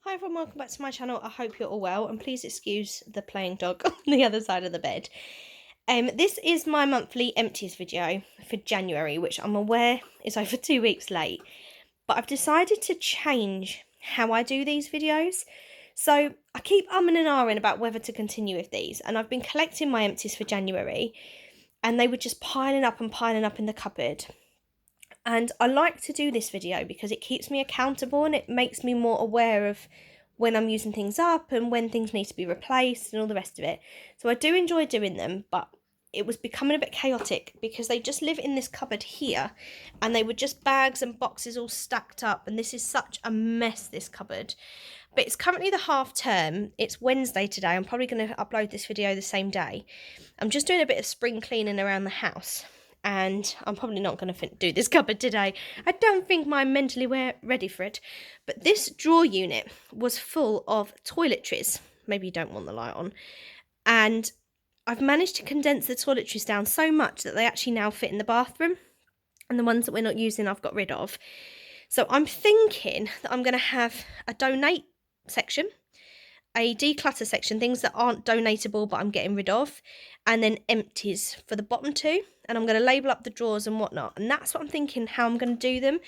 Hi everyone, welcome back to my channel. I hope you're all well, and please excuse the playing dog on the other side of the bed. This is my monthly empties video for January, which I'm aware is over 2 weeks late, but I've decided to change how I do these videos. So I keep umming and ahhing about whether to continue with these, and I've been collecting my empties for January, and they were just piling up in the cupboard. And I like to do this video because it keeps me accountable and it makes me more aware of when I'm using things up and when things need to be replaced and all the rest of it. So I do enjoy doing them, but it was becoming a bit chaotic because they just live in this cupboard here and they were just bags and boxes all stacked up, and this is such a mess, this cupboard. But it's currently the half term. It's Wednesday today. I'm probably going to upload this video the same day. I'm just doing a bit of spring cleaning around the house, and I'm probably not going to do this cupboard today. I don't think I'm mentally ready for it. But this drawer unit was full of toiletries. Maybe you don't want the light on. And I've managed to condense the toiletries down so much that they actually now fit in the bathroom. And the ones that we're not using, I've got rid of. So I'm thinking that I'm going to have a donate section, a declutter section, things that aren't donatable but I'm getting rid of, and then empties for the bottom two. And I'm going to label up the drawers and whatnot. And that's what I'm thinking how I'm going to do them,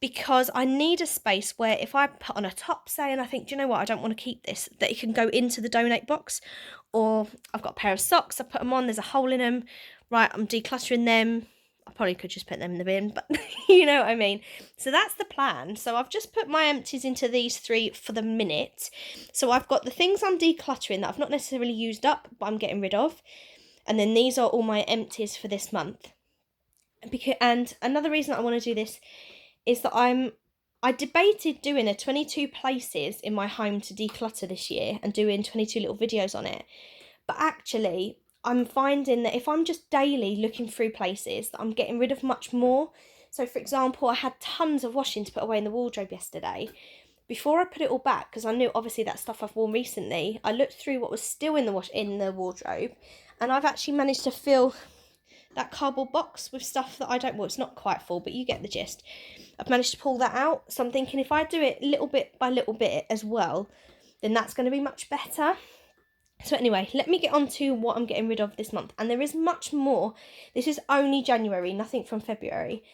because I need a space where if I put on a top, say, and I think, do you know what, I don't want to keep this, that it can go into the donate box. Or I've got a pair of socks, I put them on, there's a hole in them, right, I'm decluttering them. I probably could just put them in the bin, but you know what I mean. So that's the plan. So I've just put my empties into these three for the minute. So I've got the things I'm decluttering that I've not necessarily used up, but I'm getting rid of. And then these are all my empties for this month. And another reason I want to do this is that I debated doing a 22 places in my home to declutter this year and doing 22 little videos on it. But actually, I'm finding that if I'm just daily looking through places, that I'm getting rid of much more. So for example, I had tons of washing to put away in the wardrobe yesterday. Before I put it all back, because I knew obviously that stuff I've worn recently, I looked through what was still in the wardrobe, and I've actually managed to fill that cardboard box with stuff that I don't, well, it's not quite full, but you get the gist. I've managed to pull that out. So I'm thinking if I do it little bit by little bit as well, then that's going to be much better. So anyway, let me get on to what I'm getting rid of this month. And there is much more. This is only January, nothing from February.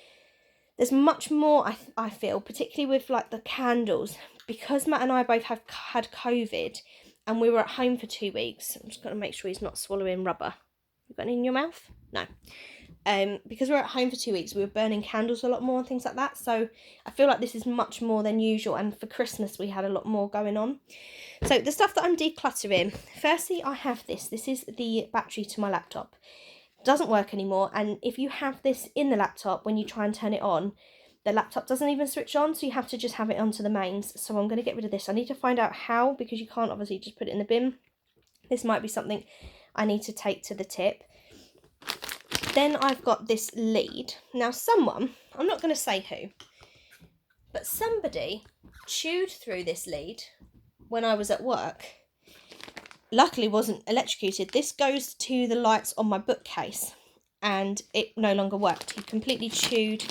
There's much more, I feel, particularly with like the candles. Because Matt and I both have had COVID and we were at home for 2 weeks. I'm just going to make sure he's not swallowing rubber. You got any in your mouth? No. Because we were at home for 2 weeks, we were burning candles a lot more and things like that. So I feel like this is much more than usual. And for Christmas, we had a lot more going on. So the stuff that I'm decluttering, firstly, I have this. This is the battery to my laptop. It doesn't work anymore. And if you have this in the laptop, when you try and turn it on, the laptop doesn't even switch on. So you have to just have it onto the mains. So I'm going to get rid of this. I need to find out how, because you can't obviously just put it in the bin. This might be something I need to take to the tip. Then I've got this lead. Now someone, I'm not going to say who, but somebody chewed through this lead when I was at work. Luckily wasn't electrocuted. This goes to the lights on my bookcase and it no longer worked. He completely chewed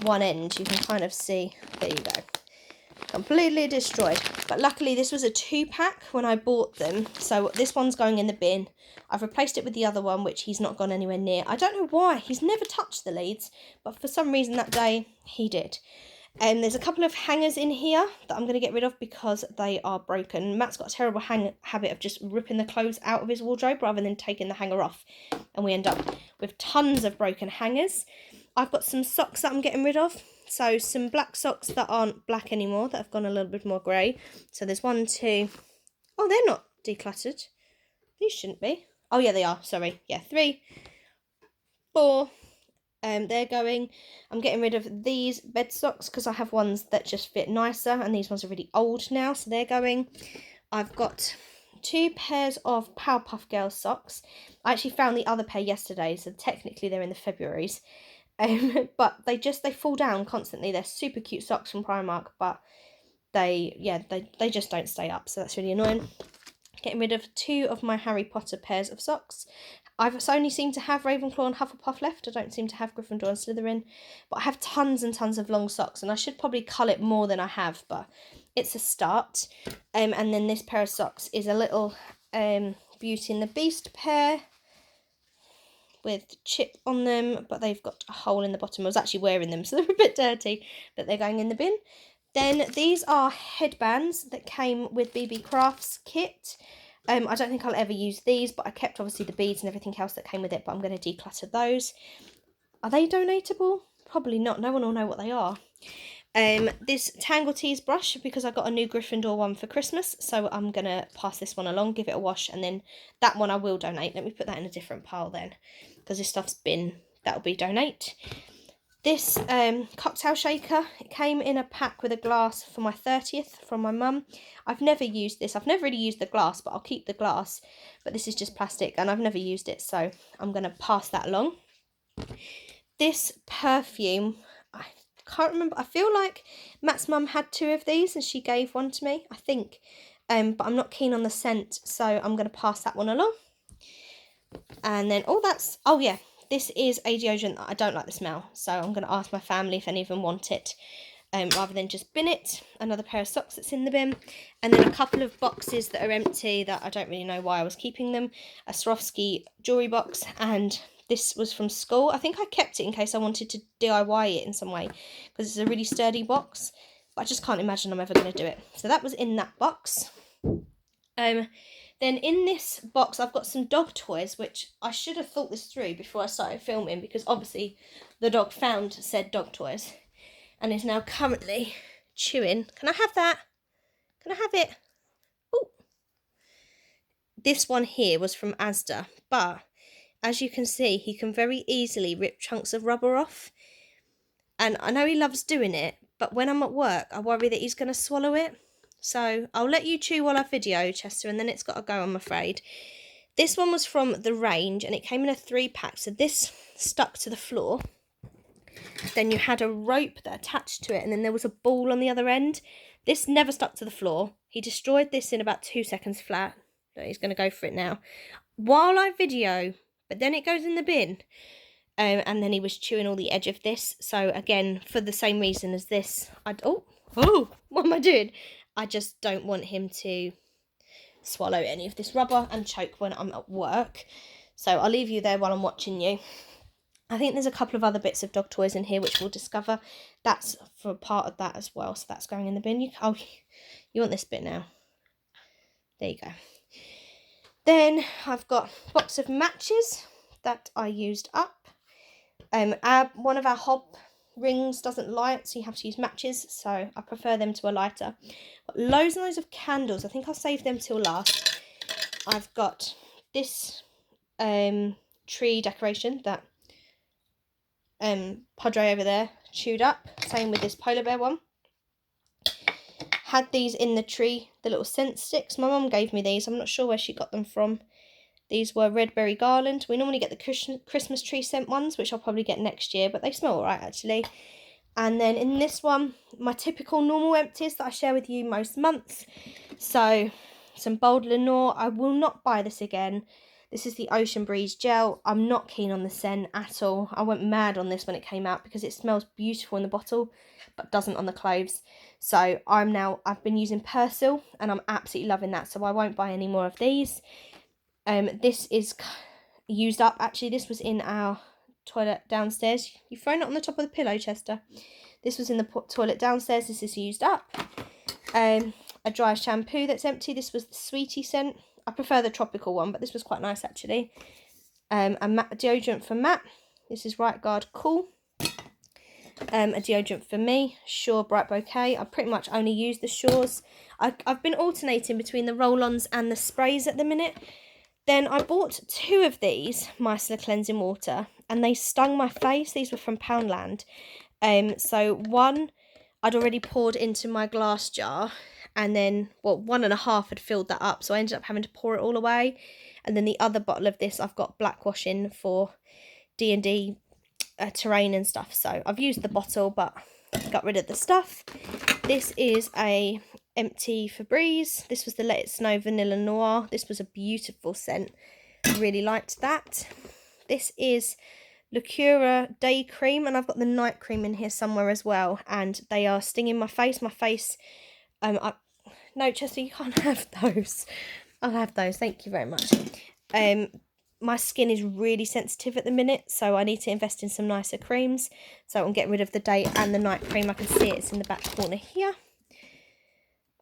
one end. You can kind of see, there you go. Completely destroyed. But luckily this was a 2-pack when I bought them. So this one's going in the bin. I've replaced it with the other one, which he's not gone anywhere near. I don't know why. He's never touched the leads, but for some reason that day he did. And there's a couple of hangers in here that I'm going to get rid of because they are broken. Matt's got a terrible habit of just ripping the clothes out of his wardrobe rather than taking the hanger off. And we end up with tons of broken hangers. I've got some socks that I'm getting rid of. So some black socks that aren't black anymore, that have gone a little bit more grey. So there's 1, 2. Oh, they're not decluttered. These shouldn't be. Oh, yeah, they are. Sorry. Yeah, 3, 4. They're going. I'm getting rid of these bed socks because I have ones that just fit nicer, and these ones are really old now, so they're going. I've got 2 pairs of Powerpuff Girls socks. I actually found the other pair yesterday, so technically they're in the Februaries. But they fall down constantly. They're super cute socks from Primark, but they just don't stay up, so that's really annoying. Getting rid of 2 of my Harry Potter pairs of socks. I've only seem to have Ravenclaw and Hufflepuff left. I don't seem to have Gryffindor and Slytherin. But I have tons and tons of long socks, and I should probably cull it more than I have, but it's a start. And then this pair of socks is a little Beauty and the Beast pair with chip on them, but they've got a hole in the bottom. I was actually wearing them, so they're a bit dirty, but they're going in the bin. Then these are headbands that came with BB Crafts kit. I don't think I'll ever use these, but I kept obviously the beads and everything else that came with it, but I'm going to declutter those. Are they donatable? Probably not. No one will know what they are. This Tangle Tease brush, because I got a new Gryffindor one for Christmas, so I'm going to pass this one along, give it a wash, and then that one I will donate. Let me put that in a different pile then, because this stuff's bin. That'll be donate. This cocktail shaker, it came in a pack with a glass for my 30th from my mum. I've never used this. I've never really used the glass, but I'll keep the glass. But this is just plastic, and I've never used it, so I'm going to pass that along. This perfume, I can't remember. I feel like Matt's mum had 2 of these, and she gave one to me, I think. But I'm not keen on the scent, so I'm going to pass that one along. And then, oh yeah. This is a deodorant that I don't like the smell, so I'm going to ask my family if any of them want it, rather than just bin it. Another pair of socks that's in the bin, and then a couple of boxes that are empty that I don't really know why I was keeping them. A Swarovski Jewelry Box, and this was from school. I think I kept it in case I wanted to DIY it in some way, because it's a really sturdy box, but I just can't imagine I'm ever going to do it. So that was in that box. Then in this box, I've got some dog toys, which I should have thought this through before I started filming, because obviously the dog found said dog toys and is now currently chewing. Can I have that? Can I have it? Oh, this one here was from Asda, but as you can see, he can very easily rip chunks of rubber off. And I know he loves doing it, but when I'm at work, I worry that he's going to swallow it. So I'll let you chew while I video, Chester, and then it's got to go, I'm afraid. This one was from the range, and it came in a 3-pack. So this stuck to the floor. Then you had a rope that attached to it, and then there was a ball on the other end. This never stuck to the floor. He destroyed this in about 2 seconds flat. He's going to go for it now. While I video, but then it goes in the bin. And then he was chewing all the edge of this. So again, for the same reason as this, what am I doing? I just don't want him to swallow any of this rubber and choke when I'm at work. So I'll leave you there while I'm watching you. I think there's a couple of other bits of dog toys in here which we'll discover. That's for part of that as well. So that's going in the bin. You want this bit now. There you go. Then I've got a box of matches that I used up. One of our hob rings doesn't light, so you have to use matches, so I prefer them to a lighter. Got loads and loads of candles. I think I'll save them till last. I've got this tree decoration that Padre over there chewed up. Same with this polar bear one. Had these in the tree, the little scent sticks. My mum gave me these. I'm not sure where she got them from. These were Red Berry Garland. We normally get the Christmas tree scent ones, which I'll probably get next year, but they smell alright actually. And then in this one, my typical normal empties that I share with you most months. So, some Bold Lenore. I will not buy this again. This is the Ocean Breeze Gel. I'm not keen on the scent at all. I went mad on this when it came out because it smells beautiful in the bottle, but doesn't on the clothes. So, I've been using Persil, and I'm absolutely loving that, so I won't buy any more of these. This is used up. Actually, this was in our toilet downstairs. You've thrown it on the top of the pillow, Chester. This was in the toilet downstairs. This is used up. A dry shampoo that's empty. This was the Sweetie scent. I prefer the tropical one, but this was quite nice actually. A matte deodorant for Matt. This is Right Guard Cool. A deodorant for me, Sure Bright Bouquet. I pretty much only use the Shores. I've been alternating between the roll-ons and the sprays at the minute. Then I bought 2 of these micellar cleansing water, and they stung my face. These were from Poundland. So one I'd already poured into my glass jar, and then, 1.5 had filled that up, so I ended up having to pour it all away. And then the other bottle of this I've got blackwash in for D&D terrain and stuff. So I've used the bottle, but got rid of the stuff. This is a empty Febreze. This was the Let It Snow Vanilla Noir. This was a beautiful scent. Really liked that. This is Lacura Day Cream, and I've got the night cream in here somewhere as well, and they are stinging my face. My face No, Chester, you can't have those. I'll have those, thank you very much. My skin is really sensitive at the minute, so I need to invest in some nicer creams. So I'm getting rid of the day and the night cream. I can see it's in the back corner here.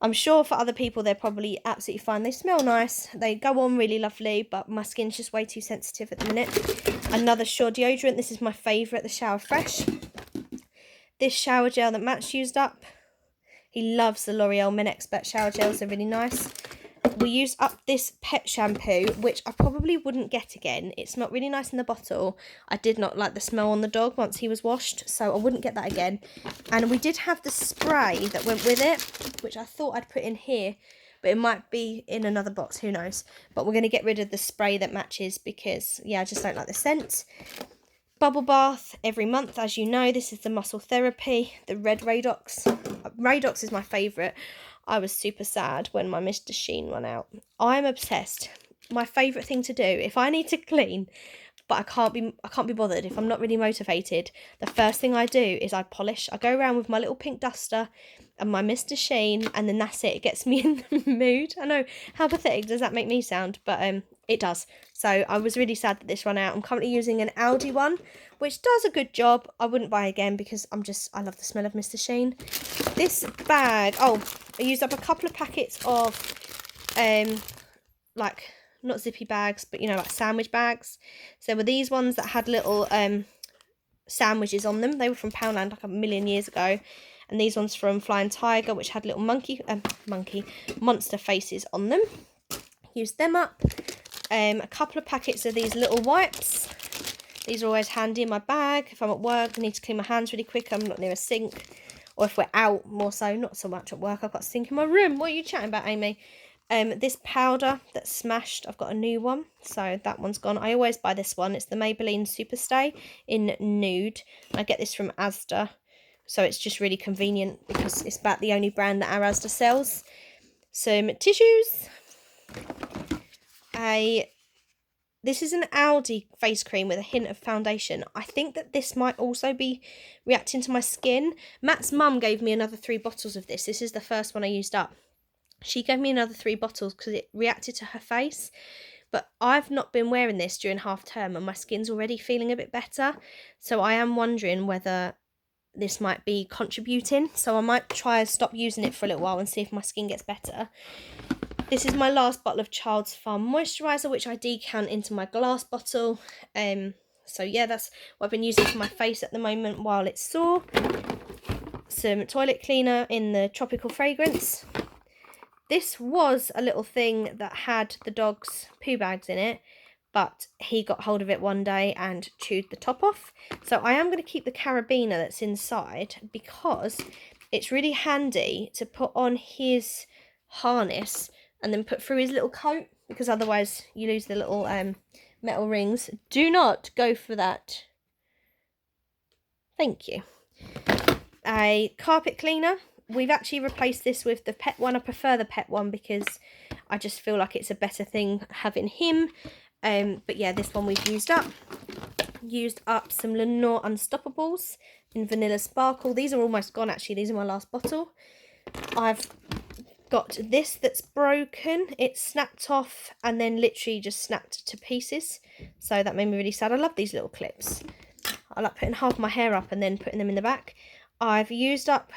I'm sure for other people they're probably absolutely fine. They smell nice, they go on really lovely, but my skin's just way too sensitive at the minute. Another Sure deodorant. This is my favourite, the Shower Fresh. This shower gel that Matt's used up. He loves the L'Oreal Men Expert shower gels, they're really nice. We used up this pet shampoo, which I probably wouldn't get again. It's not really nice in the bottle. I did not like the smell on the dog once he was washed, so I wouldn't get that again. And we did have the spray that went with it, which I thought I'd put in here, but it might be in another box, who knows. But we're going to get rid of the spray that matches because, yeah, I just don't like the scent. Bubble bath every month, as you know. This is the Muscle Therapy, the red Radox. Radox is my favourite. I was super sad when my Mr. Sheen went out. I'm obsessed. My favourite thing to do, if I need to clean, but I can't be bothered, if I'm not really motivated, the first thing I do is I polish. I go around with my little pink duster and my Mr. Sheen, and then that's it. It gets me in the mood. I know, how pathetic does that make me sound? But it does. So I was really sad that this ran out. I'm currently using an Audi one, which does a good job. I wouldn't buy again because I love the smell of Mr. Sheen. This bag, I used up a couple of packets of, like, not zippy bags, but, you know, like sandwich bags. So there were these ones that had little sandwiches on them. They were from Poundland like a million years ago. And these ones from Flying Tiger, which had little monster faces on them. Used them up. A couple of packets of these little wipes. These are always handy in my bag. If I'm at work, I need to clean my hands really quick. I'm not near a sink. Or if we're out, more so. Not so much at work. I've got a sink in my room. What are you chatting about, Amy? This powder that's smashed, I've got a new one. So that one's gone. I always buy this one. It's the Maybelline Superstay in nude. I get this from Asda. So it's just really convenient because it's about the only brand that our Asda sells. Some tissues. This is an Audi face cream with a hint of foundation. I think that this might also be reacting to my skin. Matt's mum gave me another 3 bottles of this. This is the first one I used up. She gave me another 3 bottles because it reacted to her face. But I've not been wearing this during half term and my skin's already feeling a bit better. So I am wondering whether this might be contributing. So I might try and stop using it for a little while and see if my skin gets better. This is my last bottle of Child's Farm Moisturizer, which I decant into my glass bottle. So yeah, that's what I've been using for my face at the moment while it's sore. Some toilet cleaner in the tropical fragrance. This was a little thing that had the dog's poo bags in it, but he got hold of it one day and chewed the top off. So I am going to keep the carabiner that's inside because it's really handy to put on his harness and then put through his little coat, because otherwise you lose the little metal rings. Do not go for that. Thank you. A carpet cleaner. We've actually replaced this with the pet one. I prefer the pet one because I just feel like it's a better thing having him. But yeah, this one we've used up. Used up some Lenore Unstoppables in Vanilla Sparkle. These are almost gone actually. These are my last bottle. I've got this that's broken. It snapped off and then literally just snapped to pieces. So that made me really sad. I love these little clips. I like putting half my hair up and then putting them in the back. I've used up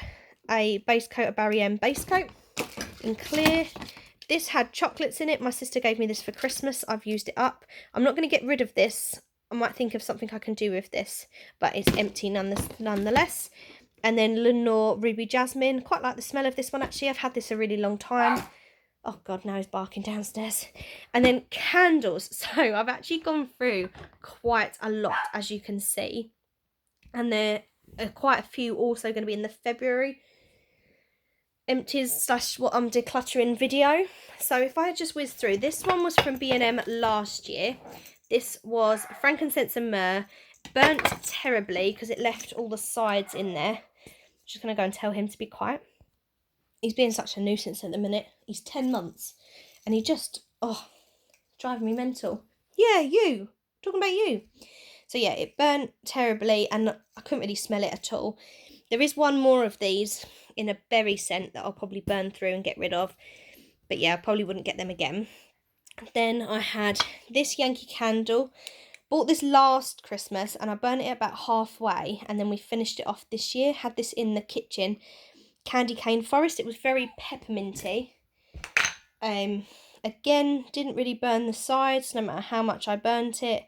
a base coat, a Barry M base coat in clear. This had chocolates in it. My sister gave me this for Christmas. I've used it up. I'm not going to get rid of this. I might think of something I can do with this, but it's empty nonetheless. And then Lenore Ruby Jasmine. Quite like the smell of this one actually. I've had this a really long time. Oh God, now he's barking downstairs. And then candles. So I've actually gone through quite a lot, as you can see. And there are quite a few also going to be in the February empties / what I'm decluttering video. So if I just whiz through, this one was from B&M last year. This was frankincense and myrrh, burnt terribly because it left all the sides in there. Just going to go and tell him to be quiet. He's being such a nuisance at the minute. He's 10 months and he just, driving me mental. Yeah, you. Talking about you. So yeah, it burnt terribly and I couldn't really smell it at all. There is one more of these in a berry scent that I'll probably burn through and get rid of. But yeah, I probably wouldn't get them again. Then I had this Yankee Candle. Bought this last Christmas and I burnt it about halfway, and then we finished it off this year. Had this in the kitchen. Candy cane forest. It was very pepperminty. Again, didn't really burn the sides no matter how much I burnt it.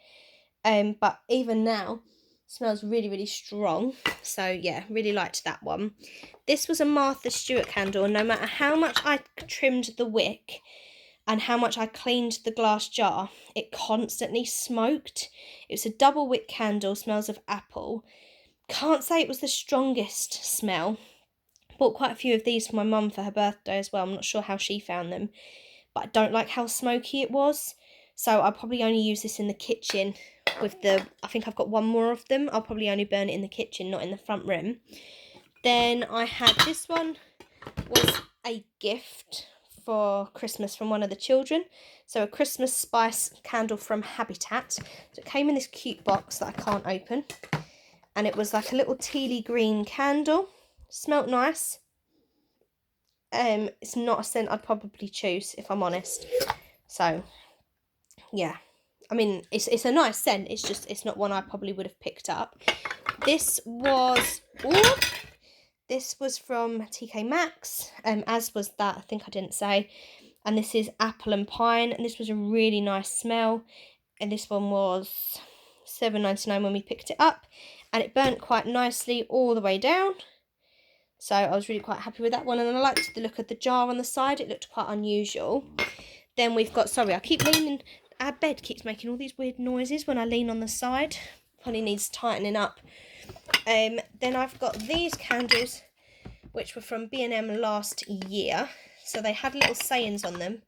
But even now, smells really, really strong. So yeah, really liked that one. This was a Martha Stewart candle, and no matter how much I trimmed the wick and how much I cleaned the glass jar, it constantly smoked. It was a double wick candle, smells of apple. Can't say it was the strongest smell. Bought quite a few of these for my mum for her birthday as well. I'm not sure how she found them, but I don't like how smoky it was. So I'll probably only use this in the kitchen with the, I think I've got one more of them. I'll probably only burn it in the kitchen, not in the front room. Then I had this one, was a gift for Christmas from one of the children. So a Christmas spice candle from Habitat. So it came in this cute box that I can't open. And it was like a little tealy green candle. Smelt nice. It's not a scent I'd probably choose, if I'm honest. So yeah, I mean, it's a nice scent. It's just, it's not one I probably would have picked up. This was, ooh, this was from TK Maxx, as was that, I think I didn't say. And this is apple and pine, and this was a really nice smell. And this one was $7.99 when we picked it up, and it burnt quite nicely all the way down. So I was really quite happy with that one, and I liked the look of the jar on the side. It looked quite unusual. Then we've got, sorry, I keep leaning, our bed keeps making all these weird noises when I lean on the side. Probably needs tightening up. Then I've got these candles, which were from B&M last year. So they had little sayings on them.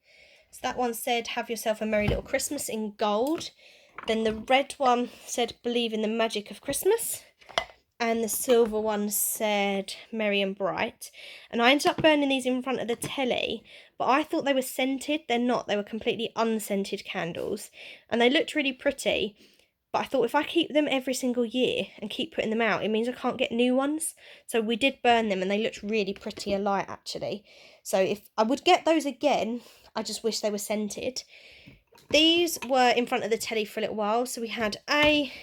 So that one said, "Have yourself a merry little Christmas," in gold. Then the red one said, "Believe in the magic of Christmas." And the silver one said, "Merry and bright." And I ended up burning these in front of the telly, but I thought they were scented. They're not. They were completely unscented candles, and they looked really pretty. But I thought if I keep them every single year and keep putting them out, it means I can't get new ones. So we did burn them, and they looked really pretty alight, actually. So if I would get those again, I just wish they were scented. These were in front of the telly for a little while. So we had A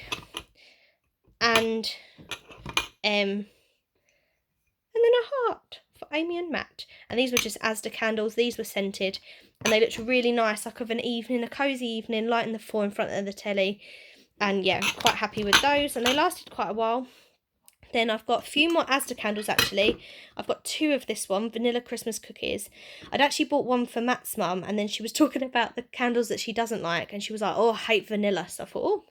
and M, and then a heart for Amy and Matt. And these were just Asda candles. These were scented, and they looked really nice, like of an evening, a cosy evening, lighting the floor in front of the telly. And yeah, quite happy with those, and they lasted quite a while. Then I've got a few more Asda candles, actually. I've got two of this one, vanilla Christmas cookies. I'd actually bought one for Matt's mum, and then she was talking about the candles that she doesn't like, and she was like, "Oh, I hate vanilla." So I thought, oh,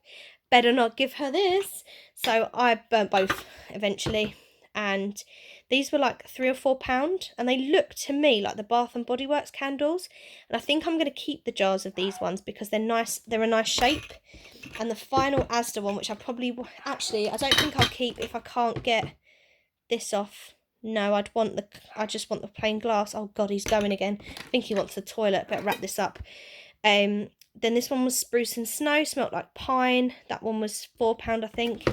better not give her this. So I burnt both eventually, and these were like £3 or £4, and they look to me like the Bath and Body Works candles. And I think I'm going to keep the jars of these ones because they're nice. They're a nice shape. And the final Asda one, which I probably, actually, I don't think I'll keep if I can't get this off. No, I just want the plain glass. Oh God, he's going again. I think he wants the toilet. Better wrap this up. Then this one was Spruce and Snow, smelt like pine. That one was £4, I think.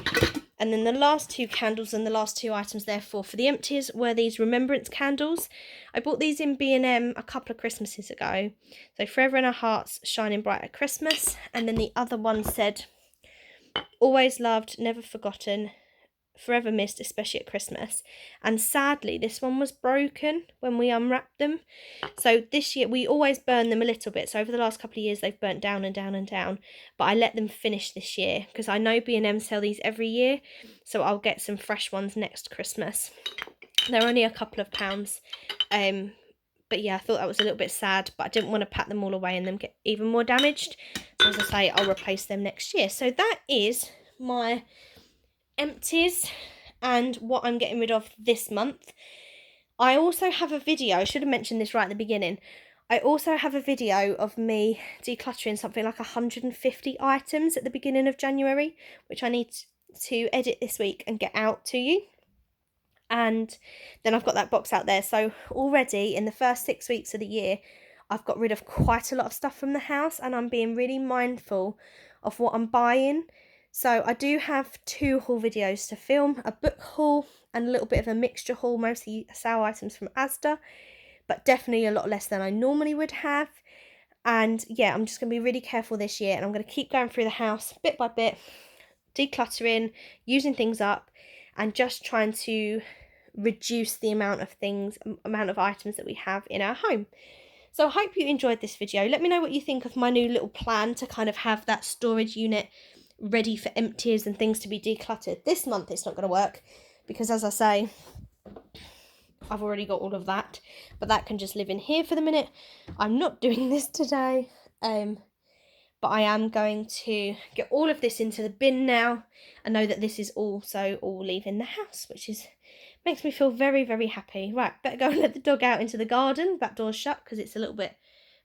And then the last two candles and the last two items, therefore, for the empties were these Remembrance Candles. I bought these in B&M a couple of Christmases ago. So Forever in Our Hearts, Shining Bright at Christmas. And then the other one said, "Always loved, never forgotten, forever missed, especially at Christmas." And sadly, this one was broken when we unwrapped them. So this year, we always burn them a little bit. So over the last couple of years, they've burnt down and down and down. But I let them finish this year because I know B&M sell these every year. So I'll get some fresh ones next Christmas. They're only a couple of pounds. But yeah, I thought that was a little bit sad, but I didn't want to pack them all away and them get even more damaged. So as I say, I'll replace them next year. So that is my empties and what I'm getting rid of this month. I also have a video, I should have mentioned this right at the beginning. I also have a video of me decluttering something like 150 items at the beginning of January, which I need to edit this week and get out to you. And then I've got that box out there. So already in the first 6 weeks of the year, I've got rid of quite a lot of stuff from the house, and I'm being really mindful of what I'm buying. So I do have 2 haul videos to film, a book haul and a little bit of a mixture haul, mostly sale items from Asda, but definitely a lot less than I normally would have. And yeah, I'm just going to be really careful this year, and I'm going to keep going through the house bit by bit, decluttering, using things up, and just trying to reduce the amount of items that we have in our home. So I hope you enjoyed this video. Let me know what you think of my new little plan to kind of have that storage unit ready for empties and things to be decluttered. This month it's not going to work because, as I say, I've already got all of that, but that can just live in here for the minute. I'm not doing this today, but I am going to get all of this into the bin now. I know that this is also all leaving the house, which makes me feel very, very happy. Right, better go and let the dog out into the garden. Back door's shut because it's a little bit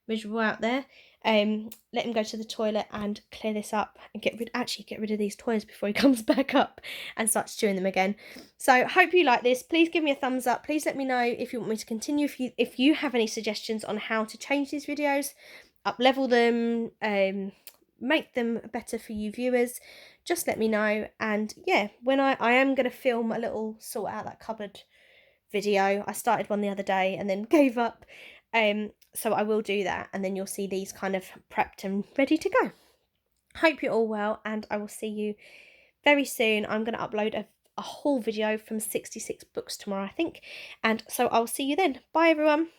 miserable out there. Let him go to the toilet and clear this up and get rid of these toys before he comes back up and starts chewing them again. So hope you like this. Please give me a thumbs up. Please let me know if you want me to continue. If you have any suggestions on how to change these videos, up level them, make them better for you viewers, just let me know. And yeah, when I am going to film a little sort out that cupboard video. I started one the other day and then gave up. So I will do that, and then you'll see these kind of prepped and ready to go. Hope you're all well, and I will see you very soon. I'm going to upload a haul video from 66 books tomorrow, I think. And so I'll see you then. Bye, everyone.